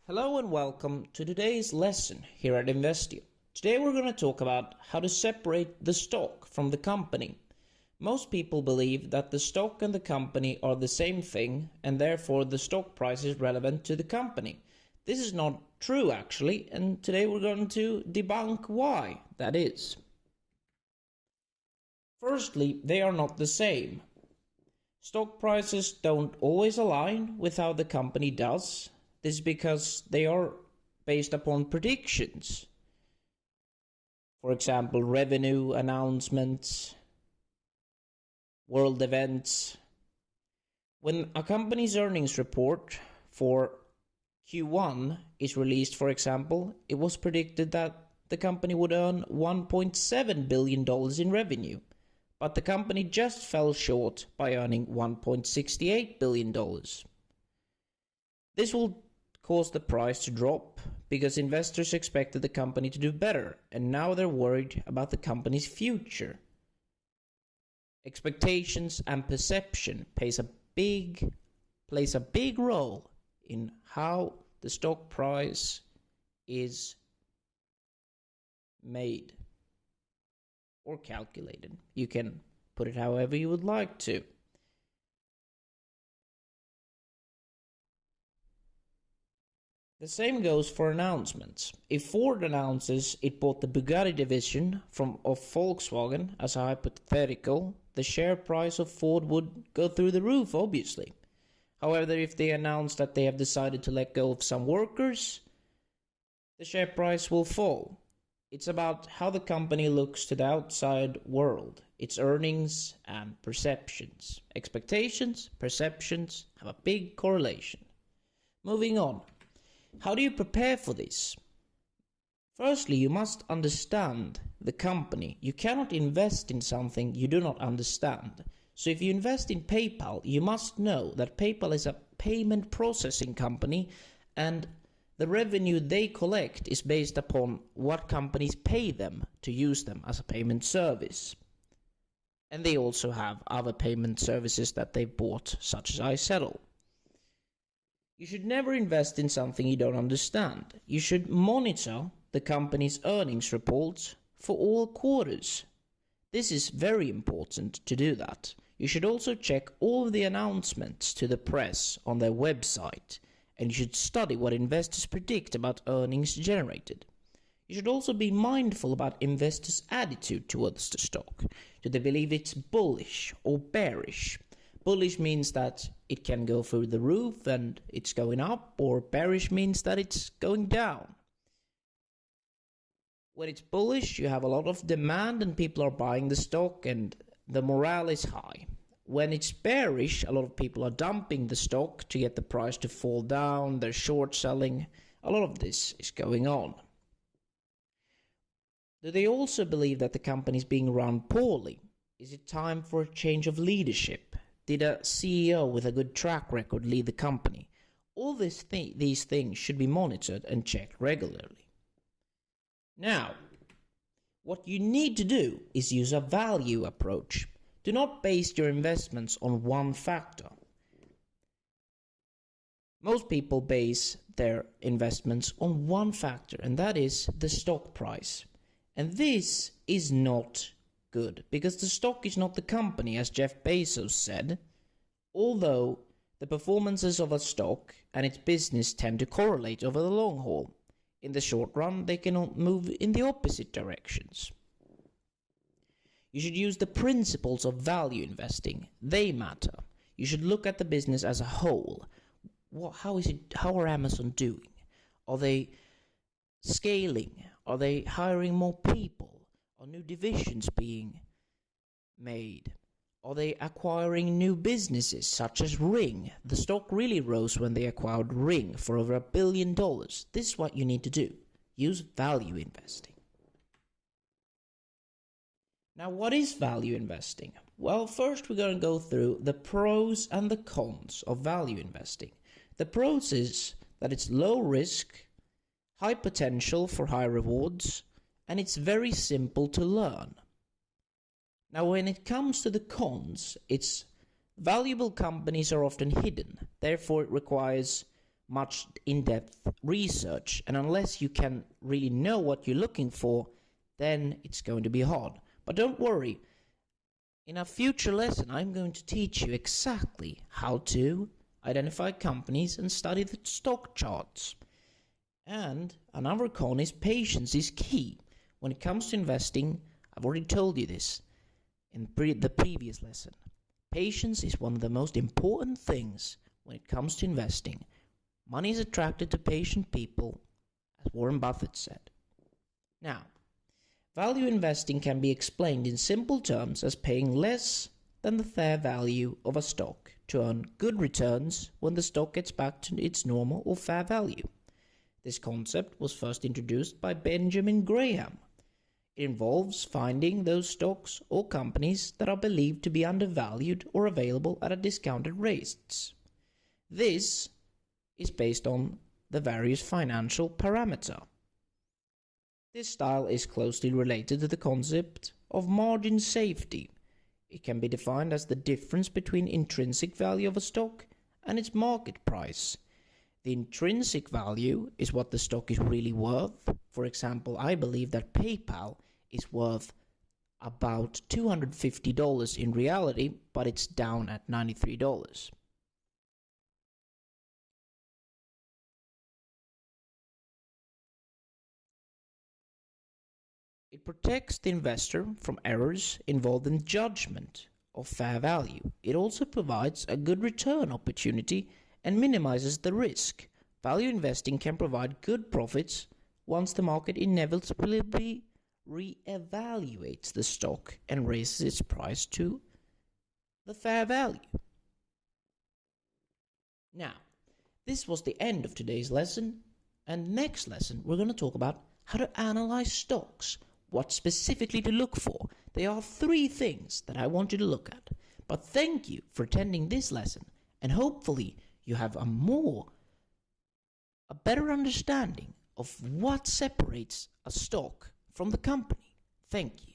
Hello and welcome to today's lesson here at Investio. Today we're going to talk about how to separate the stock from the company. Most people believe that the stock and the company are the same thing and therefore the stock price is relevant to the company. This is not true actually, and today we're going to debunk why that is. Firstly, they are not the same. Stock prices don't always align with how the company does. This is because they are based upon predictions. For example, revenue announcements, world events. When a company's earnings report for Q1 is released, for example, it was predicted that the company would earn $1.7 billion in revenue, but the company just fell short by earning $1.68 billion. This will cause the price to drop because investors expected the company to do better, and now they're worried about the company's future. Expectations and perception plays a big role in how the stock price is made or calculated. You can put it however you would like to. The same goes for announcements. If Ford announces it bought the Bugatti division of Volkswagen as a hypothetical, the share price of Ford would go through the roof, obviously. However, if they announce that they have decided to let go of some workers, the share price will fall. It's about how the company looks to the outside world, its earnings and perceptions. Expectations, perceptions have a big correlation. Moving on. How do you prepare for this? Firstly, you must understand the company. You cannot invest in something you do not understand. So if you invest in PayPal, you must know that PayPal is a payment processing company and the revenue they collect is based upon what companies pay them to use them as a payment service. And they also have other payment services that they bought, such as iSettle. You should never invest in something you don't understand. You should monitor the company's earnings reports for all quarters. This is very important to do that. You should also check all of the announcements to the press on their website, and you should study what investors predict about earnings generated. You should also be mindful about investors' attitude towards the stock. Do they believe it's bullish or bearish? Bullish means that it can go through the roof and it's going up, or bearish means that it's going down. When it's bullish, you have a lot of demand and people are buying the stock and the morale is high. When it's bearish, a lot of people are dumping the stock to get the price to fall down, they're short selling. A lot of this is going on. Do they also believe that the company is being run poorly? Is it time for a change of leadership? Did a CEO with a good track record lead the company? All these things should be monitored and checked regularly. Now, what you need to do is use a value approach. Do not base your investments on one factor. Most people base their investments on one factor, and that is the stock price. And this is not good, because the stock is not the company, as Jeff Bezos said, although the performances of a stock and its business tend to correlate over the long haul. In the short run, they can move in the opposite directions. You should use the principles of value investing. They matter. You should look at the business as a whole. How are Amazon doing? Are they scaling? Are they hiring more people? Are new divisions being made? Are they acquiring new businesses such as Ring? The stock really rose when they acquired Ring for over $1 billion. This is what you need to do. Use value investing. Now, what is value investing? Well, first we're going to go through the pros and the cons of value investing. The pros is that it's low risk, high potential for high rewards, and it's very simple to learn. Now, when it comes to the cons, valuable companies are often hidden. Therefore, it requires much in-depth research, and unless you can really know what you're looking for, then it's going to be hard. But don't worry, in a future lesson I'm going to teach you exactly how to identify companies and study the stock charts. And another con is patience is key. When it comes to investing, I've already told you this in the previous lesson. Patience is one of the most important things when it comes to investing. Money is attracted to patient people, as Warren Buffett said. Now, value investing can be explained in simple terms as paying less than the fair value of a stock to earn good returns when the stock gets back to its normal or fair value. This concept was first introduced by Benjamin Graham. It involves finding those stocks or companies that are believed to be undervalued or available at a discounted rates. This is based on the various financial parameters. This style is closely related to the concept of margin safety. It can be defined as the difference between intrinsic value of a stock and its market price. The intrinsic value is what the stock is really worth. For example, I believe that PayPal is worth about $250 in reality, but it's down at $93. It protects the investor from errors involved in judgment of fair value. It also provides a good return opportunity and minimizes the risk. Value investing can provide good profits once the market inevitably re-evaluates the stock and raises its price to the fair value. Now, this was the end of today's lesson, and next lesson we're going to talk about how to analyze stocks, what specifically to look for. There are 3 things that I want you to look at. But thank you for attending this lesson, and hopefully you have a better understanding of what separates a stock from the company. Thank you.